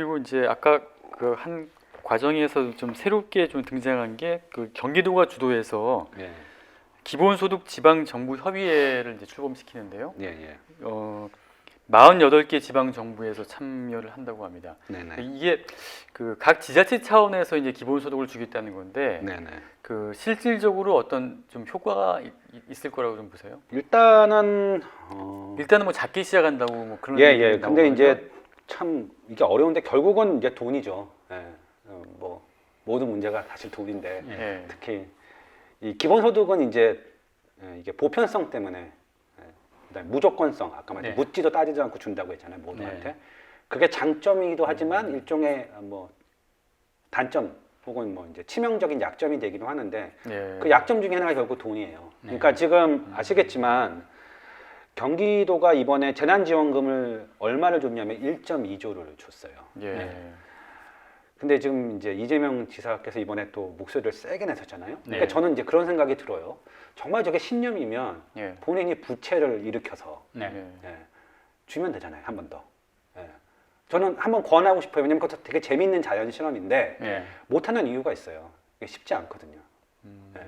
그리고 이제 아까 그 한 과정에서 좀 새롭게 좀 등장한 게 그 경기도가 주도해서 예. 기본소득 지방정부협의회를 이제 출범시키는데요. 예, 예. 48개 지방정부에서 참여를 한다고 합니다. 네네. 이게 그 각 지자체 차원에서 이제 기본소득을 주겠다는 건데 네네. 그 실질적으로 어떤 좀 효과가 있을 거라고 좀 보세요? 일단은 일단은 뭐 작게 시작한다고 뭐 그런 예, 얘기가 예. 근데 나오거든요. 이제 참 이게 어려운데 결국은 이제 돈이죠. 예. 뭐 모든 문제가 사실 돈인데 예. 특히 이 기본소득은 이제 이게 보편성 때문에 그다음에 무조건성 아까 말했던 네. 묻지도 따지지 않고 준다고 했잖아요 모두한테. 네. 그게 장점이기도 하지만 일종의 뭐 단점 혹은 뭐 이제 치명적인 약점이 되기도 하는데 예. 그 약점 중에 하나가 결국 돈이에요. 그러니까 지금 아시겠지만 경기도가 이번에 재난지원금을 얼마를 줬냐면 1.2조를 줬어요. 예. 근데 지금 이제 이재명 지사께서 이번에 또 목소리를 세게 내셨잖아요. 그러니까 네. 저는 이제 그런 생각이 들어요. 정말 저게 신념이면 예. 본인이 부채를 일으켜서 네. 예, 주면 되잖아요. 한 번 더. 예. 저는 한번 권하고 싶어요. 왜냐면 그것도 되게 재밌는 자연 실험인데 예. 못하는 이유가 있어요. 이게 쉽지 않거든요. 예.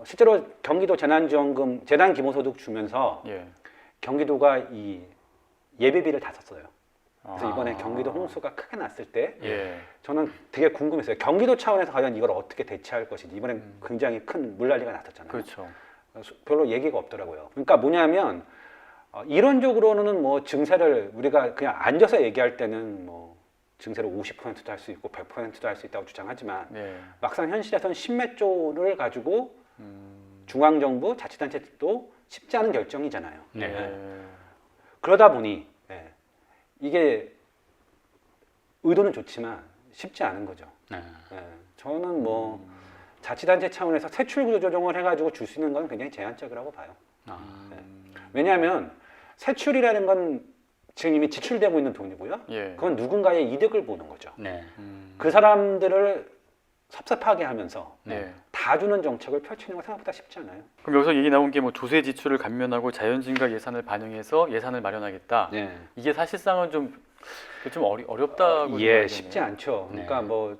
실제로 경기도 재난지원금, 재난기본소득 주면서 예. 경기도가 이 예비비를 다 썼어요. 그래서 아. 이번에 경기도 홍수가 크게 났을 때 예. 저는 되게 궁금했어요. 경기도 차원에서 과연 이걸 어떻게 대처할 것인지. 이번엔 굉장히 큰 물난리가 났었잖아요. 그렇죠. 별로 얘기가 없더라고요. 그러니까 뭐냐면 이론적으로는 뭐 증세를 우리가 그냥 앉아서 얘기할 때는 뭐 증세를 50%도 할 수 있고 100%도 할 수 있다고 주장하지만 네. 막상 현실에서는 10몇 조를 가지고 중앙정부, 자치단체도 쉽지 않은 결정이잖아요. 네. 그러다 보니 이게 의도는 좋지만 쉽지 않은 거죠. 네. 저는 뭐 자치단체 차원에서 세출 구조 조정을 해가지고 줄 수 있는 건 굉장히 제한적이라고 봐요. 왜냐하면 세출이라는 건 지금 이미 지출되고 있는 돈이고요. 예. 그건 누군가의 이득을 보는 거죠. 네. 그 사람들을 섭섭하게 하면서 네. 다 주는 정책을 펼치는 건 생각보다 쉽지 않아요. 그럼 여기서 얘기 나온 게 뭐 조세 지출을 감면하고 자연증가 예산을 반영해서 예산을 마련하겠다. 네. 이게 사실상은 좀 어렵다고 예, 쉽지 않죠. 그러니까 네. 뭐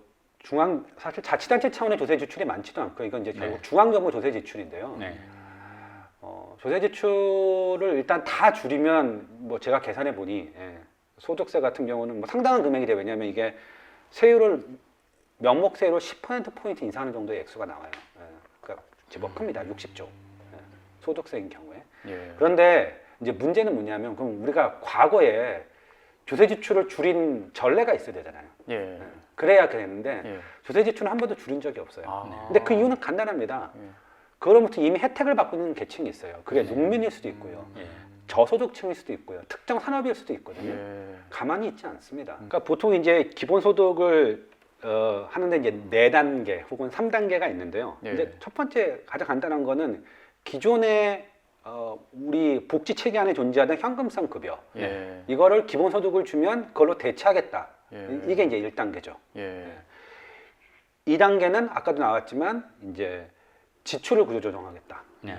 사실 자치단체 차원의 조세 지출이 많지도 않고 이건 이제 결국 네. 중앙정부 조세 지출인데요. 네. 조세 지출을 일단 다 줄이면 뭐 제가 계산해 보니 소득세 같은 경우는 뭐 상당한 금액이 돼요. 왜냐하면 이게 세율을 명목세율을 10%포인트 인상하는 정도의 액수가 나와요. 그러니까 제법 큽니다. 60조. 소득세인 경우에. 예. 그런데 이제 문제는 뭐냐면 그럼 우리가 과거에 조세 지출을 줄인 전례가 있어야 되잖아요. 예. 그래야 되는데 예. 조세 지출은 한 번도 줄인 적이 없어요. 아. 근데 그 이유는 간단합니다. 예. 그로부터 이미 혜택을 받고 있는 계층이 있어요. 그게 농민일 수도 있고요. 예. 저소득층일 수도 있고요. 특정 산업일 수도 있거든요. 예. 가만히 있지 않습니다. 그러니까 보통 이제 기본소득을 하는데 이제 4단계 혹은 3단계가 있는데요. 예. 근데 첫 번째 가장 간단한 거는 기존의 우리 복지 체계 안에 존재하던 현금성 급여 예. 이거를 기본소득을 주면 그걸로 대체하겠다. 예. 이게 이제 1단계죠. 예. 2단계는 아까도 나왔지만 이제 지출을 구조조정하겠다. 네.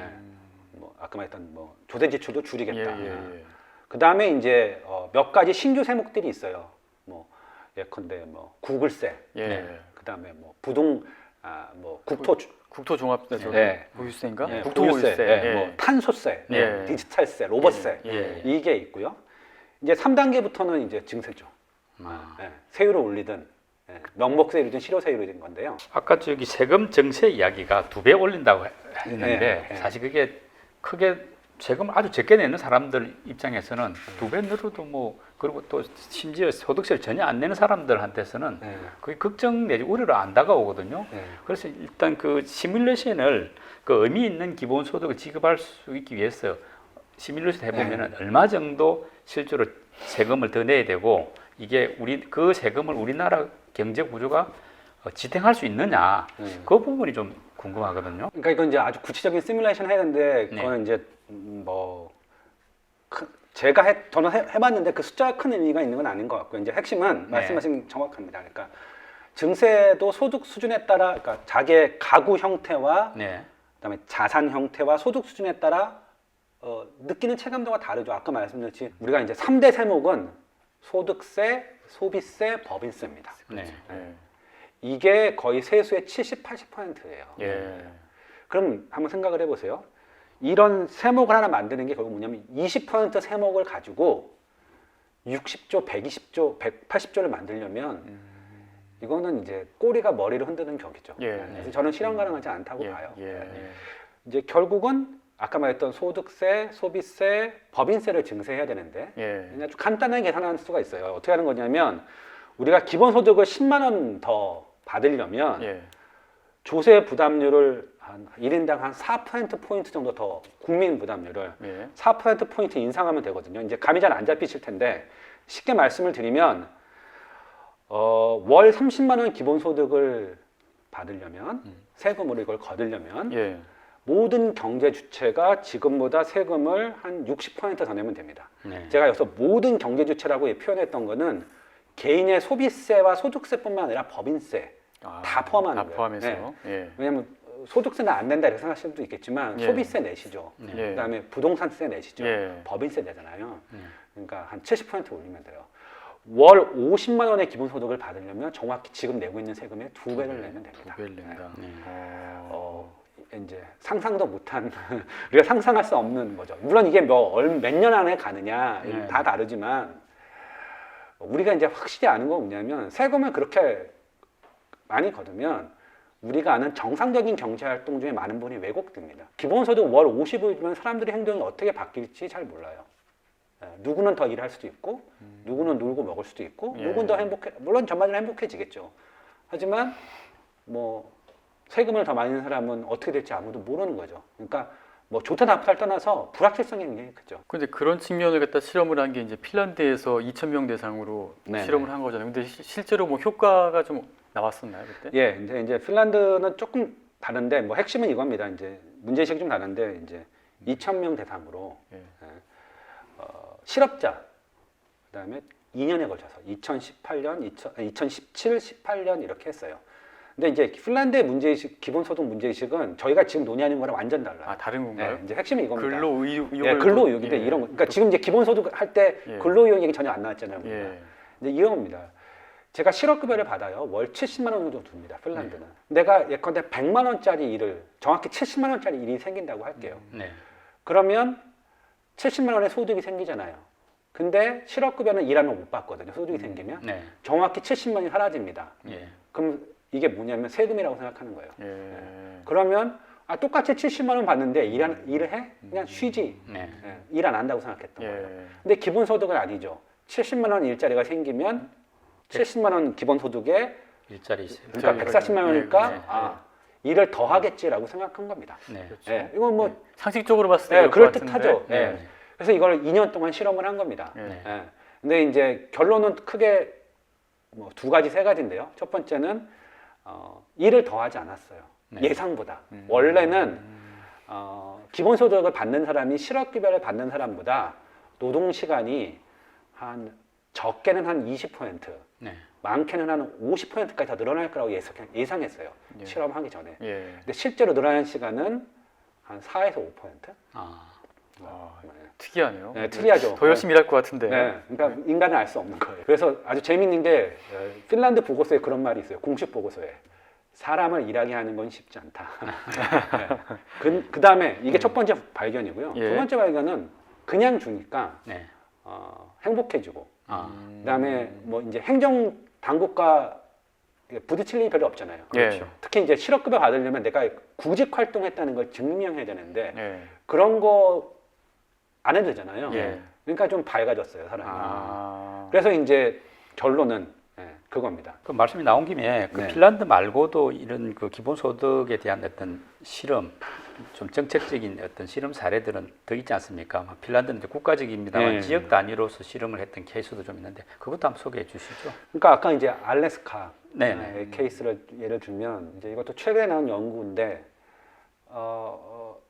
뭐 아까 말했던 뭐 조세 지출도 줄이겠다. 예. 그 다음에 이제 몇 가지 신규 세목들이 있어요. 뭐 예컨대 뭐 구글세, 예. 그 다음에 뭐 뭐 국토종합 네. 보유세인가? 보유세, 국토보유세. 예. 뭐 탄소세, 예. 디지털세, 로봇세 예. 이게 있고요. 이제 3단계부터는 이제 증세죠. 세율을 올리든 명목세율이든 실효세율이든 건데요. 아까 저기 세금 정세 이야기가 2배 올린다고 했는데 네. 사실 그게 크게 세금을 아주 적게 내는 사람들 입장에서는 2배 늘어도 뭐 그리고 또 심지어 소득세를 전혀 안 내는 사람들한테서는 그게 걱정 내지 우려를 안 다가오거든요. 그래서 일단 그 시뮬레이션을 그 의미 있는 기본소득을 지급할 수 있기 위해서 시뮬레이션 해보면은 얼마 정도 실제로 세금을 더 내야 되고 이게 그 세금을 우리나라 경제 구조가 지탱할 수 있느냐 그 부분이 좀 궁금하거든요. 그러니까 이건 이제 아주 구체적인 시뮬레이션 해야 되는데 네. 그거는 이제 뭐 저는 해봤는데 그 숫자가 큰 의미가 있는 건 아닌 것 같고요. 이제 핵심은 말씀하신 정확합니다. 그러니까 증세도 소득 수준에 따라, 그러니까 자기의 가구 형태와 그다음에 자산 형태와 소득 수준에 따라 느끼는 체감도가 다르죠. 아까 말씀드렸지 우리가 이제 3대 세목은 소득세, 소비세, 법인세입니다. 네. 예. 이게 거의 세수의 70, 80%예요. 예. 그럼 한번 생각을 해보세요. 이런 세목을 하나 만드는 게 결국 뭐냐면 20% 세목을 가지고 60조, 120조, 180조를 만들려면 이거는 이제 꼬리가 머리를 흔드는 격이죠. 예. 그래서 저는 실현 가능하지 않다고 예. 봐요. 예. 이제 결국은 아까 말했던 소득세, 소비세, 법인세를 증세해야 되는데 예. 그냥 좀 간단하게 계산할 수가 있어요. 어떻게 하는 거냐면 우리가 기본소득을 10만 원 더 받으려면 예. 조세 부담률을 한 1인당 한 4%포인트 정도 더 국민 부담률을 예. 4%포인트 인상하면 되거든요. 이제 감이 잘 안 잡히실 텐데 쉽게 말씀을 드리면 월 30만 원 기본소득을 받으려면 세금으로 이걸 거두려면 예. 모든 경제 주체가 지금보다 세금을 한 60%더 내면 됩니다. 네. 제가 여기서 모든 경제 주체라고 표현했던 거는 개인의 소비세와 소득세뿐만 아니라 법인세 다 포함하는 다 거예요. 포함해서. 예. 왜냐하면 소득세는 안 낸다 이렇게 생각하실 수도 있겠지만 예. 소비세 내시죠. 예. 그다음에 부동산세 내시죠. 예. 법인세 내잖아요. 네. 그러니까 한 70% 올리면 돼요. 월 50만 원의 기본소득을 받으려면 정확히 지금 내고 있는 세금의 2배를 내면 됩니다. 두 배를 낸다. 네. 이제 상상도 못한 우리가 상상할 수 없는 거죠. 물론 이게 몇 년 안에 가느냐 네. 다 다르지만 우리가 이제 확실히 아는 건 뭐냐면 세금을 그렇게 많이 거두면 우리가 아는 정상적인 경제활동 중에 많은 부분이 왜곡됩니다. 기본소득 월 50을 주면 사람들의 행동이 어떻게 바뀔지 잘 몰라요. 누구는 더 일할 수도 있고 누구는 놀고 먹을 수도 있고 예. 누구는 더 물론 전반적으로 행복해지겠죠. 하지만 뭐 세금을 더 많이 내는 사람은 어떻게 될지 아무도 모르는 거죠. 그러니까 뭐 좋다 나쁘다를 떠나서 불확실성이 굉장히 크죠. 근데 그런 측면을 갖다 실험을 한 게 이제 핀란드에서 2,000명 대상으로 네, 실험을 한 거잖아요. 근데 실제로 뭐 효과가 좀 나왔었나요, 그때? 예, 이제 핀란드는 조금 다른데 뭐 핵심은 이겁니다. 이제 문제의식이 좀 다른데 이제 2,000명 대상으로 예. 실업자 그다음에 2년에 걸쳐서 2018년, 2017, 18년 이렇게 했어요. 근데 이제 핀란드의 문제의식, 기본소득 문제의식은 저희가 지금 논의하는 거랑 완전 달라요. 아, 다른 건가요? 네, 이제 핵심이 이겁니다. 근로의욕을 예, 근로의욕인데 이런 거. 그러니까 지금 이제 기본소득 할 때 예. 근로의욕 얘기 전혀 안 나왔잖아요. 우리가. 예. 근데 이런 겁니다. 제가 실업급여를 받아요. 월 70만 원 정도 줍니다. 핀란드는. 내가 예컨대 100만 원짜리 일을 정확히 70만 원짜리 일이 생긴다고 할게요. 네. 그러면 70만 원의 소득이 생기잖아요. 근데 실업급여는 일하면 못 받거든요. 소득이 생기면 네. 정확히 70만 원이 사라집니다. 예. 그럼 이게 뭐냐면 세금이라고 생각하는 거예요. 예. 그러면 똑같이 70만 원 받는데 일을 해? 그냥 쉬지. 네. 일 안 한다고 생각했던 예. 거예요. 근데 기본소득은 아니죠. 70만 원 일자리가 생기면 70만 원 기본소득에 일자리 있어요. 그러니까 140만 원이니까 네. 일을 더 하겠지라고 생각한 겁니다. 네. 그렇죠. 예, 이건 뭐 상식적으로 봤을 때 그럴 것 듯하죠. 같은데. 예. 그래서 이걸 2년 동안 실험을 한 겁니다. 예. 네. 예. 근데 이제 결론은 크게 뭐 두 가지, 세 가지인데요. 첫 번째는 일을 더 하지 않았어요. 네. 예상보다. 원래는 기본소득을 받는 사람이 실업급여를 받는 사람보다 노동 시간이 한 적게는 한 20%, 네. 많게는 한 50%까지 더 늘어날 거라고 예상했어요. 예. 실험하기 전에. 예. 근데 실제로 늘어난 시간은 한 4에서 5%. 아. 특이하네요. 네, 특이하죠. 더 열심히 일할 것 같은데. 네, 그러니까 인간은 알 수 없는 거예요. 그래서 아주 재밌는 게 핀란드 보고서에 그런 말이 있어요. 공식 보고서에 사람을 일하게 하는 건 쉽지 않다. 네. 그 다음에 이게 첫 번째 발견이고요. 예. 두 번째 발견은 그냥 주니까 네. 행복해지고. 아. 그다음에 뭐 이제 행정 당국과 부딪힐 일이 별로 없잖아요. 그렇죠. 특히 이제 실업급여 받으려면 내가 구직 활동했다는 걸 증명해야 되는데 예. 그런 거 안 해도 되잖아요. 예. 그러니까 좀 밝아졌어요, 사람이. 그래서 그래서 이제 결론은 그겁니다. 그 말씀이 나온 김에 그 네. 핀란드 말고도 이런 그 기본소득에 대한 어떤 실험, 좀 정책적인 어떤 실험 사례들은 더 있지 않습니까? 핀란드는 이제 국가적입니다만 네. 지역 단위로서 실험을 했던 케이스도 좀 있는데 그것도 한번 소개해 주시죠. 그러니까 아까 이제 알래스카 네. 케이스를 예를 들면 이제 이것도 최근에 나온 연구인데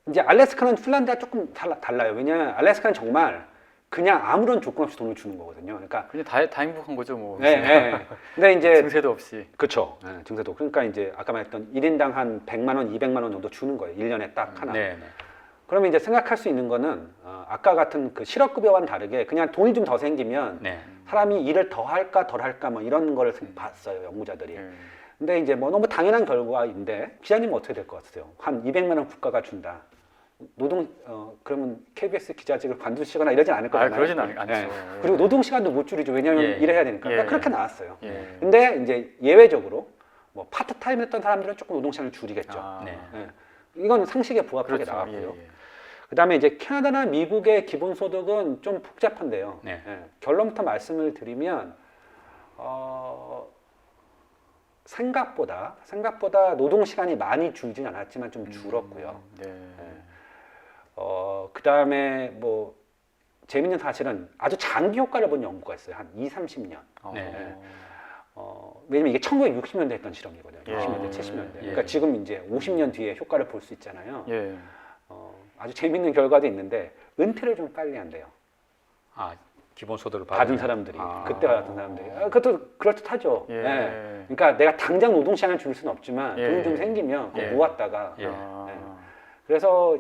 이제 알래스카는 핀란드와 조금 달라요. 왜냐하면 알래스카는 정말 그냥 아무런 조건 없이 돈을 주는 거거든요. 그러니까 그냥 다 행복한 거죠, 뭐. 근데 이제 증세도 없이. 그렇죠. 증세도. 그러니까 이제 아까 말했던 1인당 한 100만 원, 200만 원 정도 주는 거예요. 1년에 딱 하나. 네. 네. 그러면 이제 생각할 수 있는 거는 아까 같은 그 실업급여와는 다르게 그냥 돈이 좀 더 생기면 네. 사람이 일을 더 할까 덜 할까 뭐 이런 거를 봤어요 연구자들이. 근데 이제 뭐 너무 당연한 결과인데 기자님은 어떻게 될 것 같으세요? 한 200만 원 국가가 준다. 그러면 KBS 기자직을 관두시거나 이러진 않을 거잖아요. 그러진 않죠. 예. 그리고 노동 시간도 못 줄이죠. 왜냐하면 예. 일해야 되니까. 예. 그러니까 그렇게 나왔어요. 예. 근데 이제 예외적으로 뭐 파트타임 했던 사람들은 조금 노동 시간을 줄이겠죠. 네. 예. 이건 상식에 부합하게 그렇죠. 나왔고요. 예. 그다음에 이제 캐나다나 미국의 기본소득은 좀 복잡한데요. 네. 예. 결론부터 말씀을 드리면 생각보다 노동 시간이 많이 줄진 않았지만 좀 줄었고요. 네. 그다음에 뭐 재밌는 사실은 아주 장기 효과를 본 연구가 있어요. 한 2, 30년. 네. 왜냐면 이게 1960년대 했던 실험이거든요. 예. 60년대, 70년대. 예. 그러니까 지금 이제 50년 뒤에 효과를 볼 수 있잖아요. 예. 아주 재밌는 결과도 있는데 은퇴를 좀 빨리 한대요. 아, 기본소득을 받은 사람들이 그때 받은 사람들이 그것도 그럴듯하죠. 예. 예. 그러니까 내가 당장 노동 시간을 줄일 수는 없지만 예. 돈이 좀 생기면 그거 예. 모았다가 예. 그래서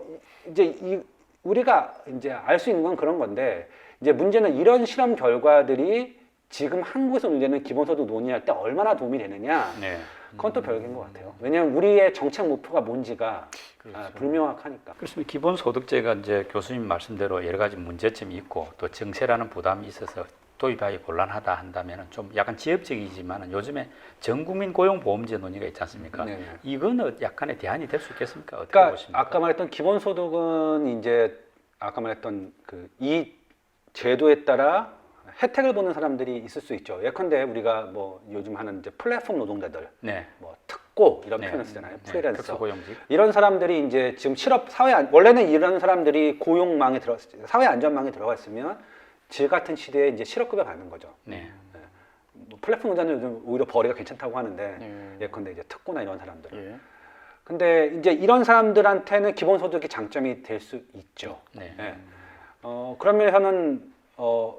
이제 우리가 이제 알 수 있는 건 그런 건데 이제 문제는 이런 실험 결과들이 지금 한국에서 문제는 기본소득 논의할 때 얼마나 도움이 되느냐 네. 그건 또 별개인 것 같아요. 왜냐하면 우리의 정책 목표가 뭔지가 그렇죠. 불명확하니까. 그렇습니다. 기본소득제가 이제 교수님 말씀대로 여러 가지 문제점이 있고 또 정세라는 부담이 있어서 도입하기 곤란하다 한다면 좀 약간 지엽적이지만 요즘에 전국민 고용보험제 논의가 있지 않습니까? 네네. 이거는 약간의 대안이 될 수 있겠습니까? 어떻게 그러니까 보십니까? 아까 말했던 기본소득은 이제 아까 말했던 그 이 제도에 따라 혜택을 보는 사람들이 있을 수 있죠. 예컨대 우리가 뭐 요즘 하는 이제 플랫폼 노동자들, 네. 뭐 특고 이런 네. 표현을 쓰잖아요. 네. 프리랜서. 특수고용직. 이런 사람들이 이제 지금 원래는 이런 사람들이 고용망에 사회 안전망에 들어가 있으면 지금 같은 시대에 이제 실업급여 받는 거죠. 네. 뭐 플랫폼 노동자는 요즘 오히려 벌이가 괜찮다고 하는데 예. 예컨대 이제 특고나 이런 사람들. 예. 근데 이제 이런 사람들한테는 기본소득이 장점이 될 수 있죠. 네. 예. 그런 면에서는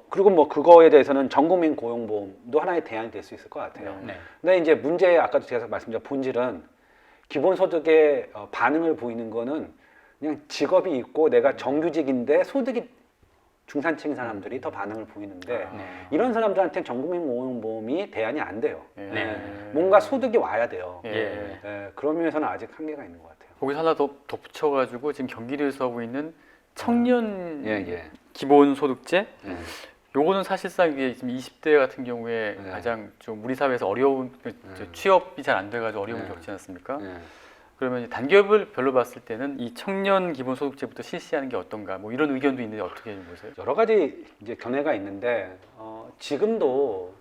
그리고 뭐 그거에 대해서는 전국민 고용보험도 하나의 대안이 될 수 있을 것 같아요. 네. 근데 이제 문제 아까도 제가 말씀드린 본질은 기본소득에 반응을 보이는 거는 그냥 직업이 있고 내가 정규직인데 소득이 중산층인 사람들이 더 반응을 보이는데 네. 이런 사람들한테는 전국민 고용보험이 대안이 안 돼요. 예. 네. 뭔가 소득이 와야 돼요. 예. 그런 면에서는 아직 한계가 있는 것 같아요. 거기서 하나 더 덧붙여가지고 지금 경기도에서 하고 있는 청년 예. 기본소득제 예. 요거는 사실상 이게 지금 20대 같은 경우에 네. 가장 좀 우리 사회에서 어려운 취업이 잘 안 돼가지고 어려움을 겪지 않습니까? 예. 그러면 이제 단계별 별로 봤을 때는 이 청년 기본소득제부터 실시하는 게 어떤가 뭐 이런 의견도 있는데 어떻게 보세요? 여러 가지 이제 견해가 있는데 지금도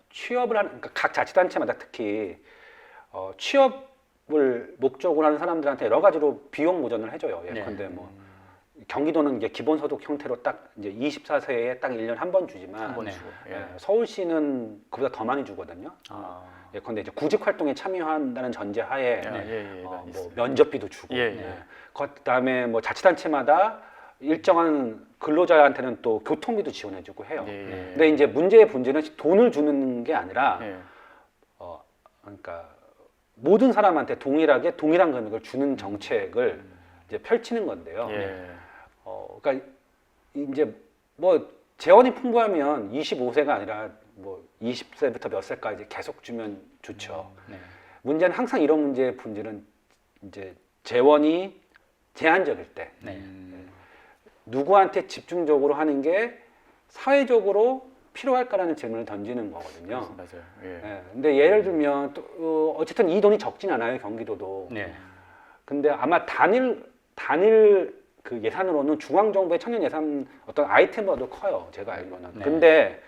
취업을 하는 그러니까 각 자치단체마다 특히 취업을 목적으로 하는 사람들한테 여러 가지로 비용 보전을 해줘요. 예컨대 뭐 경기도는 이제 기본소득 형태로 딱 이제 24세에 딱 1년 한 번 주지만 한번 네. 주고. 서울시는 그보다 더 많이 주거든요. 예컨대 이제 구직 활동에 참여한다는 전제하에 뭐 면접비도 주고, 그다음에 뭐 자치단체마다 일정한 근로자한테는 또 교통비도 지원해주고 해요. 근데 이제 문제의 본질은 돈을 주는 게 아니라, 그러니까 모든 사람한테 동일하게 동일한 금액을 주는 정책을 이제 펼치는 건데요. 그러니까 이제 뭐 재원이 풍부하면 25세가 아니라 뭐 20세부터 몇 세까지 계속 주면 좋죠. 문제는 항상 이런 문제의 본질은 이제 재원이 제한적일 때 누구한테 집중적으로 하는 게 사회적으로 필요할까라는 질문을 던지는 거거든요. 맞아요. 근데 예를 들면 또 어쨌든 이 돈이 적진 않아요, 경기도도. 근데 아마 단일 그 예산으로는 중앙정부의 청년 예산 어떤 아이템보다도 커요, 제가 알기로는. 근데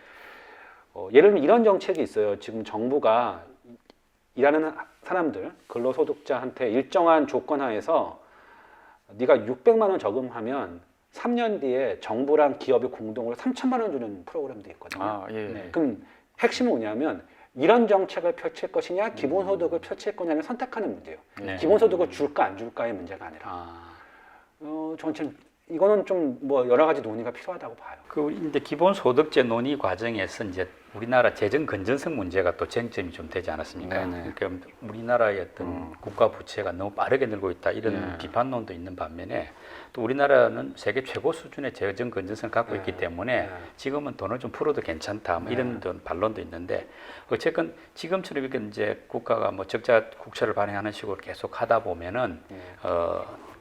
예를 들면 이런 정책이 있어요. 지금 정부가 일하는 사람들, 근로소득자한테 일정한 조건 하에서 네가 600만 원 저금하면 3년 뒤에 정부랑 기업이 공동으로 3천만 원 주는 프로그램도 있거든요. 그럼 핵심은 뭐냐면 이런 정책을 펼칠 것이냐, 기본소득을 펼칠 거냐를 선택하는 문제예요. 기본소득을 줄까 안 줄까의 문제가 아니라. 저는 참 이거는 좀 뭐 여러 가지 논의가 필요하다고 봐요. 그 이제 기본소득제 논의 과정에서 이제 우리나라 재정 건전성 문제가 또 쟁점이 좀 되지 않았습니까? 네네. 그러니까 우리나라의 어떤 국가 부채가 너무 빠르게 늘고 있다 이런 네. 비판론도 있는 반면에 또 우리나라는 세계 최고 수준의 재정 건전성을 갖고 네. 있기 때문에 네. 지금은 돈을 좀 풀어도 괜찮다 뭐 이런 반론도 있는데 어쨌건 지금처럼 이렇게 이제 국가가 뭐 적자 국채를 발행하는 식으로 계속 하다 보면은 네.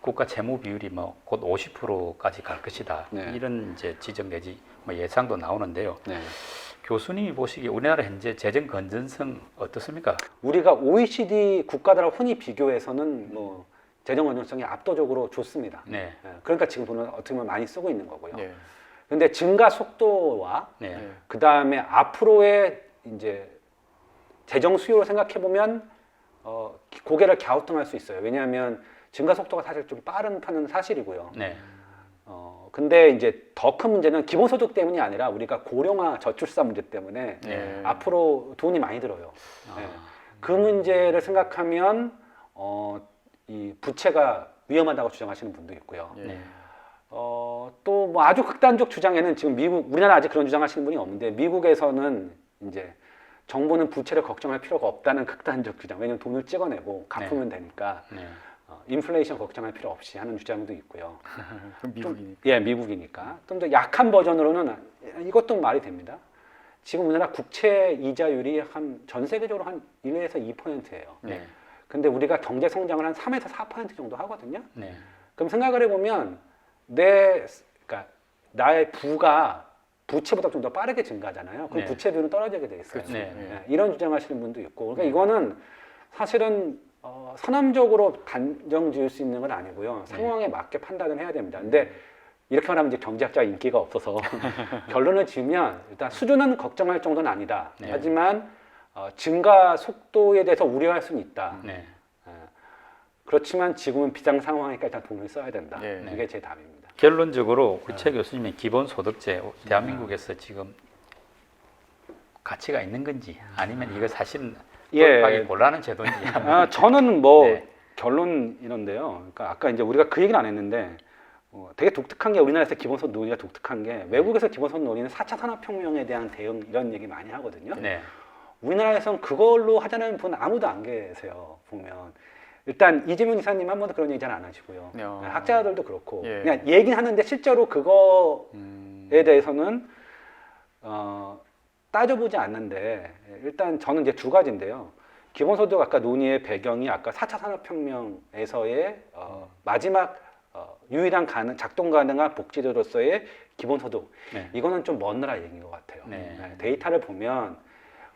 국가 채무 비율이 뭐 곧 50%까지 갈 것이다. 네. 이런 이제 지적 내지 뭐 예상도 나오는데요. 네. 교수님이 보시기에 우리나라 현재 재정 건전성 어떻습니까? 우리가 OECD 국가들하고 흔히 비교해서는 뭐 재정 건전성이 압도적으로 좋습니다. 네. 예, 그러니까 지금 돈을 어떻게 보면 많이 쓰고 있는 거고요. 네. 근데 증가 속도와 네. 네. 그 다음에 앞으로의 이제 재정 수요를 생각해 보면 고개를 갸우뚱할 수 있어요. 왜냐하면 증가 속도가 사실 좀 빠른 편은 사실이고요. 네. 근데 이제 더 큰 문제는 기본소득 때문이 아니라 우리가 고령화 저출산 문제 때문에 네. 앞으로 돈이 많이 들어요. 네. 그 문제를 생각하면 이 부채가 위험하다고 주장하시는 분도 있고요. 예. 네. 또 뭐 아주 극단적 주장에는 지금 미국, 우리나라 아직 그런 주장하시는 분이 없는데 미국에서는 이제 정부는 부채를 걱정할 필요가 없다는 극단적 주장. 왜냐하면 돈을 찍어내고 갚으면 되니까 네. 인플레이션 걱정할 필요 없이 하는 주장도 있고요. 그럼 미국이니까. 예, 미국이니까. 좀 더 약한 버전으로는 이것도 말이 됩니다. 지금 우리나라 국채 이자율이 전 세계적으로 한 1에서 2%예요. 네. 근데 우리가 경제 성장을 한 3에서 4% 정도 하거든요. 네. 그럼 생각을 해보면 그러니까 나의 부가 부채보다 좀 더 빠르게 증가하잖아요. 그럼 네. 부채 비율은 떨어지게 돼 있어요. 그렇죠. 네. 예, 이런 주장하시는 분도 있고. 그러니까 이거는 사실은 선언적으로 단정 지을 수 있는 건 아니고요. 상황에 맞게 판단을 해야 됩니다. 근데 이렇게 말하면 이제 경제학자 인기가 없어서 결론을 지으면 일단 수준은 걱정할 정도는 아니다. 네. 하지만 증가 속도에 대해서 우려할 수는 있다. 네. 그렇지만 지금은 비상 상황이니까 일단 돈을 써야 된다. 네. 이게 제 답입니다. 결론적으로 우리 최 교수님의 기본소득제 대한민국에서 지금 가치가 있는 건지 아니면 이거 사실은 도입하기 곤란한 제도인지 저는 뭐 네. 결론 이런데요. 그러니까 아까 이제 우리가 그 얘기는 안 했는데 되게 독특한 게 우리나라에서 기본소득 논의가 독특한 게 외국에서 기본소득 논의는 4차 산업혁명에 대한 대응 이런 얘기 많이 하거든요. 네. 우리나라에서는 그걸로 하자는 분 아무도 안 계세요. 보면 일단 이재명 이사님 한 번도 그런 얘기 잘 안 하시고요. 학자들도 그렇고 예. 그냥 얘기는 하는데 실제로 그거에 대해서는 따져보지 않는데 일단 저는 이제 두 가지인데요. 기본소득 아까 논의의 배경이 아까 4차 산업혁명에서의 마지막 유일한 작동 가능한 복지제도로서의 기본소득. 네. 이거는 좀 먼 나라 얘기인 것 같아요. 네. 데이터를 보면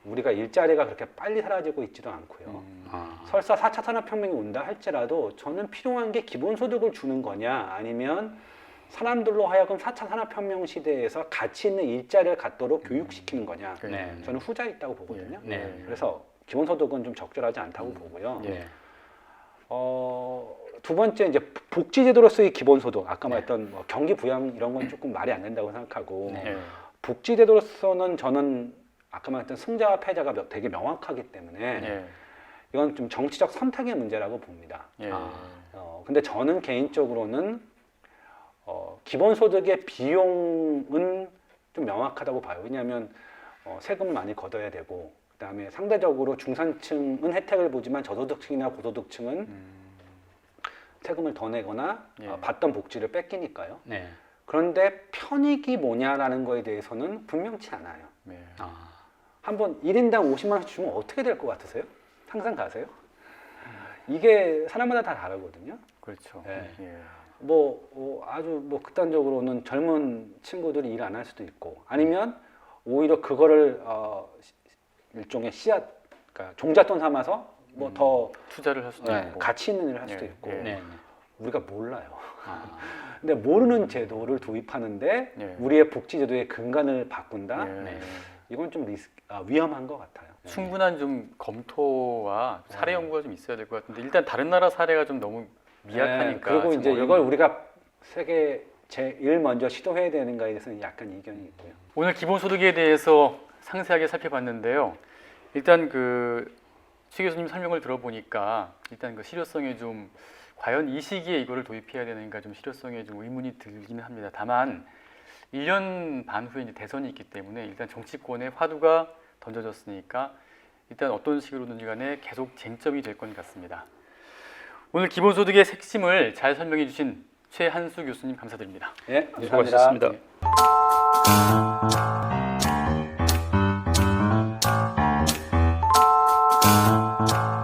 우리가 일자리가 그렇게 빨리 사라지고 있지도 않고요. 아. 설사 4차 산업혁명이 온다 할지라도 저는 필요한 게 기본소득을 주는 거냐 아니면 사람들로 하여금 4차 산업혁명 시대에서 가치 있는 일자리를 갖도록 교육시키는 거냐. 네. 저는 후자 있다고 보거든요. 네. 그래서 기본소득은 좀 적절하지 않다고 보고요. 네. 두 번째 이제 복지제도로서의 기본소득. 아까 네. 말했던 뭐 경기 부양 이런 건 조금 말이 안 된다고 생각하고 네. 예. 복지제도로서는 저는 아까 말했던 승자와 패자가 되게 명확하기 때문에 예. 이건 좀 정치적 선택의 문제라고 봅니다. 예. 근데 저는 개인적으로는 기본소득의 비용은 좀 명확하다고 봐요. 왜냐하면 세금을 많이 걷어야 되고 그다음에 상대적으로 중산층은 혜택을 보지만 저소득층이나 고소득층은 세금을 더 내거나 예. 받던 복지를 뺏기니까요. 네. 그런데 편익이 뭐냐라는 거에 대해서는 분명치 않아요. 예. 아. 한번 1인당 50만 원씩 주면 어떻게 될 것 같으세요? 상상 가세요? 이게 사람마다 다 다르거든요. 그렇죠. 예. 예. 아주 극단적으로는 젊은 친구들이 일 안 할 수도 있고 아니면 오히려 그거를 일종의 씨앗, 그러니까 종잣돈 삼아서 뭐 더 투자를 할 수도 있고. 가치 있는 일을 할 수도 예, 있고 예. 네. 우리가 몰라요. 아. 근데 모르는 제도를 도입하는데 예. 우리의 복지제도의 근간을 바꾼다? 예. 네. 이건 좀 위험한 것 같아요. 충분한 좀 검토와 사례 연구가 좀 있어야 될 것 같은데 일단 다른 나라 사례가 좀 너무 미약하니까. 그리고 참 이제 어려운 이걸 우리가 세계 제일 먼저 시도해야 되는가에 대해서는 약간 이견이 있고요. 오늘 기본소득에 대해서 상세하게 살펴봤는데요. 일단 최 교수님 설명을 들어보니까 일단 그 실효성에 좀 과연 이 시기에 이거를 도입해야 되는가 좀 실효성에 좀 의문이 들기는 합니다. 다만 1년 반 후에 이제 대선이 있기 때문에 일단 정치권의 화두가 던져졌으니까 일단 어떤 식으로든지 간에 계속 쟁점이 될 것 같습니다. 오늘 기본소득의 핵심을 잘 설명해 주신 최한수 교수님 감사드립니다. 예, 감사합니다. 수고하셨습니다. 네.